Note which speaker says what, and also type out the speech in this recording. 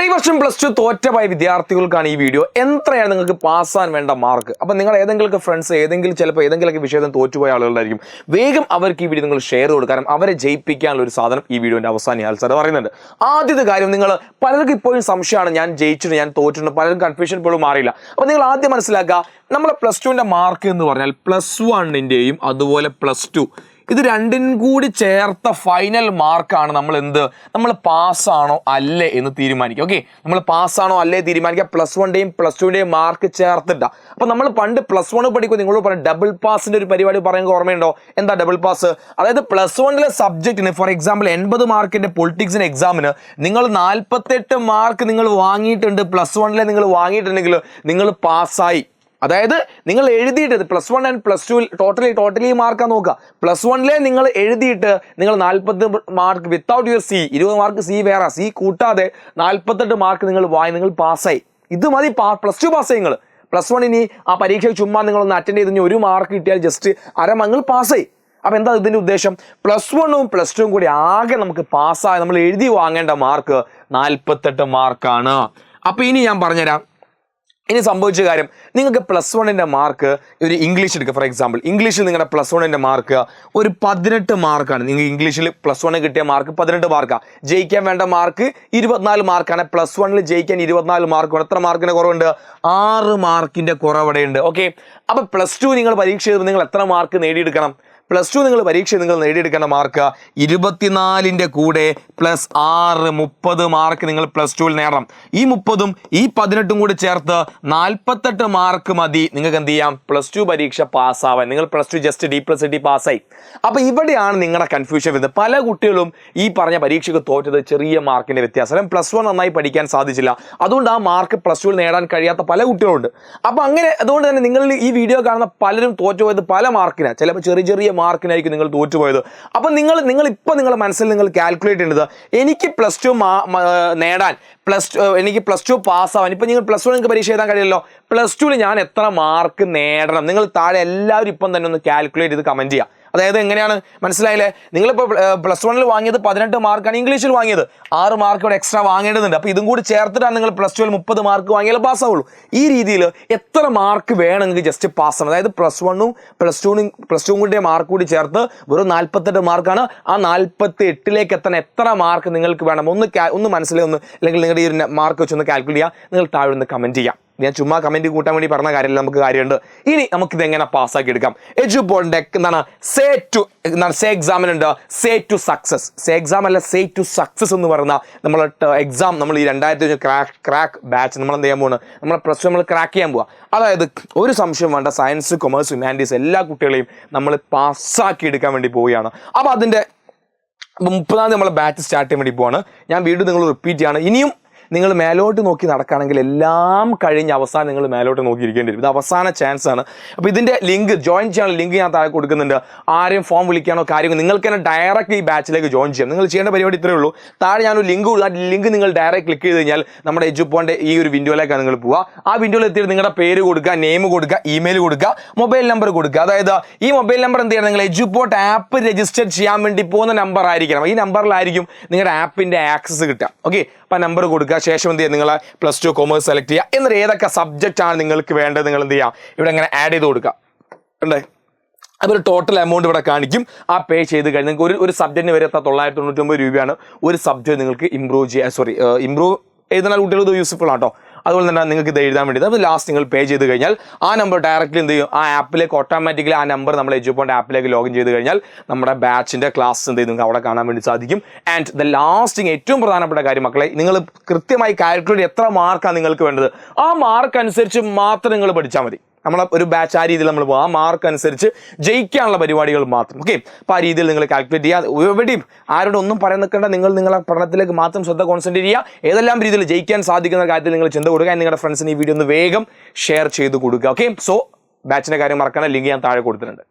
Speaker 1: ഈ വർഷം +2 തോറ്റപോയ വിദ്യാർത്ഥികൾക്കാണ് ഈ വീഡിയോ. എത്രയാണ് നിങ്ങൾക്ക് പാസ്സാൻ വേണ്ട മാർക്ക്? അപ്പോൾ നിങ്ങൾ ഏതെങ്കിലും ഫ്രണ്ട്സ് ചിലപ്പോൾ ഏതെങ്കിലും വിഷയത്തിൽ തോറ്റുപോയ ആളുകളായിരിക്കും. വേഗം അവർക്ക് ഈ വീഡിയോ നിങ്ങൾ ഷെയർ കൊടുക്കുക. കാരണം അവരെ ജയിപ്പിക്കാനുള്ള ഒരു സാധനം ഈ വീഡിയോന്റെ അവസാനം യാൽ സാർ പറയുന്നുണ്ട്. ആദ്യത്തെ കാര്യം, നിങ്ങൾ പലർക്കും ഇപ്പോഴും സംശയമാണ്, ഞാൻ ജയിച്ചിട്ടുണ്ട്, ഞാൻ തോറ്റിട്ടുണ്ട്, പലരും കൺഫ്യൂഷൻ ഇപ്പോഴും മാറിയില്ല. അപ്പോൾ നിങ്ങൾ ആദ്യം മനസ്സിലാക്കുക, നമ്മളെ +2ന്റെ മാർക്ക് എന്ന് പറഞ്ഞാൽ +1ന്റെയും അതുപോലെ +2 ഇത് രണ്ടും കൂടി ചേർത്ത ഫൈനൽ മാർക്കാണ് നമ്മൾ പാസ്സാണോ അല്ലേ എന്ന് തീരുമാനിക്കുക. ഓക്കെ, നമ്മൾ പാസ്സാണോ അല്ലേ തീരുമാനിക്കുക +1ന്റെയും +2ന്റെയും മാർക്ക് ചേർത്തിട്ട. അപ്പോൾ നമ്മൾ പണ്ട് +1 പഠിക്കുമ്പോൾ നിങ്ങൾ പറഞ്ഞ ഡബിൾ പാസിന്റെ ഒരു പരിപാടി പറയുന്നത് ഓർമ്മയുണ്ടോ? എന്താ ഡബിൾ പാസ്? അതായത് +1ലെ സബ്ജക്റ്റിന്, ഫോർ എക്സാമ്പിൾ 80 മാർക്കിന്റെ പൊളിറ്റിക്സിന് എക്സാമിന് നിങ്ങൾ 48 മാർക്ക് നിങ്ങൾ വാങ്ങിയിട്ടുണ്ട്, +1ലെ നിങ്ങൾ വാങ്ങിയിട്ടുണ്ടെങ്കിൽ നിങ്ങൾ പാസ്സായി. അതായത് നിങ്ങൾ എഴുതിയിട്ട് +1 ആൻഡ് +2 ടോട്ടലി മാർക്കാണ് നോക്കുക. +1ലെ നിങ്ങൾ എഴുതിയിട്ട് നിങ്ങൾ 40 mark without your C, 20 mark C വേറെ, സി കൂട്ടാതെ 48 മാർക്ക് നിങ്ങൾ പാസ്സായി. ഇത് മതി +2 പാസ്സായി. നിങ്ങൾ +1 ഇനി ആ പരീക്ഷ ചുമ്മാ നിങ്ങളൊന്ന് അറ്റൻഡ് ചെയ്ത് 1 മാർക്ക് കിട്ടിയാൽ ജസ്റ്റ് നിങ്ങൾ പാസ്സായി. അപ്പോൾ എന്താ ഇതിന്റെ ഉദ്ദേശം? +1ഉം +2ഉം കൂടി ആകെ നമുക്ക് പാസ്സായി നമ്മൾ എഴുതി വാങ്ങേണ്ട മാർക്ക് 48 മാർക്കാണ്. അപ്പോൾ ഇനി ഞാൻ പറഞ്ഞുതരാം. ഇനി സംഭവിച്ച കാര്യം, നിങ്ങൾക്ക് +1ന്റെ മാർക്ക് ഒരു ഇംഗ്ലീഷ് എടുക്കുക. ഫോർ എക്സാമ്പിൾ ഇംഗ്ലീഷിൽ നിങ്ങളുടെ +1ന്റെ മാർക്ക് ഒരു 18 മാർക്കാണ്. നിങ്ങൾ ഇംഗ്ലീഷിൽ +1 കിട്ടിയ മാർക്ക് 18 മാർക്കാണ്. ജയിക്കാൻ വേണ്ട മാർക്ക് 24 മാർക്കാണ്. +1ൽ ജയിക്കാൻ 24 മാർക്ക്. എത്ര മാർക്കിന്റെ കുറവുണ്ട്? 6 മാർക്കിന്റെ കുറവടെയുണ്ട്. ഓക്കെ, അപ്പോൾ +2 നിങ്ങൾ പരീക്ഷ ചെയ്തപ്പോൾ നിങ്ങൾ എത്ര മാർക്ക് നേടിയെടുക്കണം? +2 നിങ്ങൾ പരീക്ഷ നിങ്ങൾ നേടിയെടുക്കേണ്ട മാർക്ക് 24ന്റെ കൂടെ +6 30 മാർക്ക് നിങ്ങൾ +2ൽ നേടണം. ഈ 30ഉം ഈ 18ഉം കൂടി ചേർത്ത് 48 മാർക്ക് മതി നിങ്ങൾക്ക് എന്ത് ചെയ്യാം? +2 പരീക്ഷ പാസ്സാവാൻ. നിങ്ങൾ +2 ജസ്റ്റ് D+D പാസ്സായി. അപ്പോൾ ഇവിടെയാണ് നിങ്ങളുടെ കൺഫ്യൂഷൻ വരുന്നത്. പല കുട്ടികളും ഈ പറഞ്ഞ പരീക്ഷയ്ക്ക് തോറ്റത് ചെറിയ മാർക്കിന്റെ വ്യത്യാസം. +1 നന്നായി പഠിക്കാൻ സാധിച്ചില്ല, അതുകൊണ്ട് ആ മാർക്ക് +2ൽ നേടാൻ കഴിയാത്ത പല കുട്ടികളുണ്ട്. അപ്പോൾ അതുകൊണ്ട് തന്നെ നിങ്ങൾ ഈ വീഡിയോ കാണുന്ന പലരും തോറ്റുപോയത് പല മാർക്കിനാണ്, ചിലപ്പോൾ ചെറിയ മാർക്കിനായിരിക്കും നിങ്ങൾ തോറ്റുപോയത്. അപ്പോൾ നിങ്ങൾ ഇപ്പോൾ നിങ്ങളുടെ മനസ്സിൽ നിങ്ങൾ കാൽക്കുലേറ്റ് ചെയ്യേണ്ടത്, എനിക്ക് +2 നേടാൻ, എനിക്ക് +2 പാസ്സാവാൻ. ഇപ്പം നിങ്ങൾ +1 നിങ്ങൾക്ക് പരീക്ഷ എഴുതാൻ കഴിയില്ലല്ലോ, +2ൽ ഞാൻ എത്ര മാർക്ക് നേടണം? നിങ്ങൾ താഴെ എല്ലാവരും ഇപ്പം തന്നെ ഒന്ന് കാൽക്കുലേറ്റ് ചെയ്ത് കമൻറ്റ് ചെയ്യുക. അതായത് എങ്ങനെയാണ് മനസ്സിലായില്ലേ? നിങ്ങളിപ്പോൾ +1ൽ വാങ്ങിയത് 18 മാർക്കാണ്, ഇംഗ്ലീഷിൽ വാങ്ങിയത് 6 മാർക്ക് ഇവിടെ എക്സ്ട്രാ വാങ്ങേണ്ടതുണ്ട്. അപ്പോൾ ഇതും കൂടി ചേർത്തിട്ടാണ് നിങ്ങൾ +2ൽ 30 മാർക്ക് വാങ്ങിയാൽ പാസ്സാവുള്ളൂ. ഈ രീതിയിൽ എത്ര മാർക്ക് വേണമെങ്കിൽ ജസ്റ്റ് പാസ്സാണ്. അതായത് +1ഉം +2ഉം കൂടി മാർക്ക് കൂടി ചേർത്ത് വെറും 48 മാർക്കാണ്. ആ 48ലേക്ക് എത്താൻ എത്ര മാർക്ക് നിങ്ങൾക്ക് വേണം? ഒന്ന് മനസ്സിലായി അല്ലെങ്കിൽ നിങ്ങളുടെ ഈ ഒരു മാർക്ക് വെച്ചൊന്ന് കാൽക്കുലേറ്റ് ചെയ്യുക. നിങ്ങൾ താഴെ ഒന്ന് കമൻറ്റ് ചെയ്യാം. ഞാൻ ചുമ്മാ കമൻറ്റ് കൂട്ടാൻ വേണ്ടി പറഞ്ഞ കാര്യമില്ല, നമുക്ക് കാര്യമുണ്ട്. ഇനി നമുക്കിത് എങ്ങനെ പാസ്സാക്കി എടുക്കാം? എഡ്യൂപോളിൻ്റെ സേ എക്സാമിനുണ്ട് say to success. Say exam അല്ല, സേ ടു സക്സസ് എന്ന് പറയുന്ന നമ്മളെ എക്സാം നമ്മൾ ഈ 2025 ക്രാക്ക് ബാച്ച് നമ്മൾ എന്ത് ചെയ്യാൻ പോകുന്നത്? നമ്മളെ +2 നമ്മൾ ക്രാക്ക് ചെയ്യാൻ പോവുക. അതായത് ഒരു സംശയം വേണ്ട, സയൻസ്, കൊമേഴ്സ്, ഹ്യൂമാനിറ്റീസ് എല്ലാ കുട്ടികളെയും നമ്മൾ പാസ്സാക്കി എടുക്കാൻ വേണ്ടി പോവുകയാണ്. അപ്പോൾ അതിൻ്റെ 30-ാം നമ്മളെ ബാച്ച് സ്റ്റാർട്ട് ചെയ്യാൻ വേണ്ടി പോവാണ്. ഞാൻ വീണ്ടും നിങ്ങൾ റിപ്പീറ്റ് ചെയ്യാണ്. ഇനിയും നിങ്ങൾ മേലോട്ട് നോക്കി നടക്കുകയാണെങ്കിൽ എല്ലാം കഴിഞ്ഞ് അവസാനം നിങ്ങൾ മേലോട്ട് നോക്കിയിരിക്കേണ്ടി വരും. ഇത് അവസാന ചാൻസ് ആണ്. അപ്പോൾ ഇതിൻ്റെ ലിങ്ക്, ജോയിൻ ചെയ്യാനുള്ള ലിങ്ക് ഞാൻ താഴെ കൊടുക്കുന്നുണ്ട്. ആരെയും ഫോം വിളിക്കാനോ കാര്യങ്ങൾ, നിങ്ങൾക്ക് തന്നെ ഡയറക്റ്റ് ഈ ബാച്ചിലേക്ക് ജോയിൻ ചെയ്യാം. നിങ്ങൾ ചെയ്യേണ്ട പരിപാടി ഇത്രയേ ഉള്ളൂ. താഴെ ഞാനൊരു ലിങ്ക് കൊടുക്കുക. ആ ലിങ്ക് നിങ്ങൾ ഡയറക്റ്റ് ക്ലിക്ക് ചെയ്ത് കഴിഞ്ഞാൽ നമ്മുടെ എഡ്യൂപോളിൻ്റെ ഈ ഒരു വിൻഡോയിലേക്കാണ് നിങ്ങൾ പോവുക. ആ വിൻഡോയിൽ എത്തിയിട്ട് നിങ്ങളുടെ പേര് കൊടുക്കുക, നെയിം കൊടുക്കുക, ഇമെയിൽ കൊടുക്കുക, മൊബൈൽ നമ്പർ കൊടുക്കുക. അതായത് ഈ മൊബൈൽ നമ്പർ എന്ത് ചെയ്യണം? നിങ്ങൾ എഡ്യൂപോട്ട് ആപ്പ് രജിസ്റ്റർ ചെയ്യാൻ വേണ്ടി പോകുന്ന നമ്പർ ആയിരിക്കണം. ഈ നമ്പറിലായിരിക്കും നിങ്ങളുടെ ആപ്പിൻ്റെ ആക്സസ് കിട്ടുക. ഓക്കെ, അപ്പോൾ നമ്പർ കൊടുക്കുക. ശേഷം എന്ത് ചെയ്യുക? നിങ്ങൾ +2 കൊമേഴ്സ് സെലക്ട് ചെയ്യുക. എന്നിട്ട് ഏതൊക്കെ സബ്ജക്റ്റ് ആണ് നിങ്ങൾക്ക് വേണ്ടത് നിങ്ങൾ എന്ത് ചെയ്യുക? ഇവിടെ ഇങ്ങനെ ആഡ് ചെയ്ത് കൊടുക്കുക. ഉണ്ടേ, അപ്പോൾ ടോട്ടൽ എമൗണ്ട് ഇവിടെ കാണിക്കും. ആ പേ ചെയ്ത് കഴിഞ്ഞ് നിങ്ങൾക്ക് ഒരു സബ്ജക്റ്റിന് വരെ 999 രൂപയാണ് ഒരു സബ്ജക്റ്റ് നിങ്ങൾക്ക് ഇംപ്രൂവ് എഴുതുന്ന കുട്ടികൾ ഇത് യൂസ്ഫുൾ ആട്ടോ. അതുപോലെ തന്നെ നിങ്ങൾക്ക് ഇത് എഴുതാൻ വേണ്ടി അത് ലാസ്റ്റ് നിങ്ങൾ പേ ചെയ്ത് കഴിഞ്ഞാൽ ആ നമ്പർ ഡയറക്റ്റ്ലി എന്ത് ചെയ്യും? ആ ആപ്പിലേക്ക് ഓട്ടോമാറ്റിക്കലി ആ നമ്പർ നമ്മൾ എഡ്യൂപോളിൻ്റെ ആപ്പിലേക്ക് ലോഗിൻ ചെയ്ത് കഴിഞ്ഞാൽ നമ്മുടെ ബാച്ചിൻ്റെ ക്ലാസ് എന്ത് ചെയ്യും? നിങ്ങൾക്ക് അവിടെ കാണാൻ വേണ്ടി സാധിക്കും. ആൻഡ് ദ ലാസ്റ്റിങ് ഏറ്റവും പ്രധാനപ്പെട്ട കാര്യം മക്കളെ, നിങ്ങൾ കൃത്യമായി കാൽക്കുലേറ്റ് എത്ര മാർക്കാണ് നിങ്ങൾക്ക് വേണ്ടത്. ആ മാർക്ക് അനുസരിച്ച് മാത്രം നിങ്ങൾ പഠിച്ചാൽ മതി. നമ്മളെ ഒരു ബാച്ച് ആ രീതിയിൽ നമ്മൾ പോകും. ആ മാർക്ക് അനുസരിച്ച് ജയിക്കാനുള്ള പരിപാടികൾ മാത്രം. ഓക്കെ, അപ്പോൾ ആ രീതിയിൽ നിങ്ങൾ കാൽക്കുലേറ്റ് ചെയ്യുക. എവിടെയും ആരോടും ഒന്നും പറയാൻ നിൽക്കേണ്ട. നിങ്ങൾ നിങ്ങളുടെ പഠനത്തിലേക്ക് മാത്രം ശ്രദ്ധ കോൺസെൻട്രേറ്റ് ചെയ്യുക. ഏതെല്ലാം രീതിയിൽ ജയിക്കാൻ സാധിക്കുന്ന കാര്യത്തിൽ നിങ്ങൾ ചിന്ത കൊടുക്കുക. നിങ്ങളുടെ ഫ്രണ്ട്സിന് ഈ വീഡിയോ ഒന്ന് വേഗം ഷെയർ ചെയ്ത് കൊടുക്കുക. ഓക്കെ, സോ ബാച്ചിൻ്റെ കാര്യം മറക്കാനുള്ള ലിങ്ക് ഞാൻ താഴെ കൊടുത്തിട്ടുണ്ട്.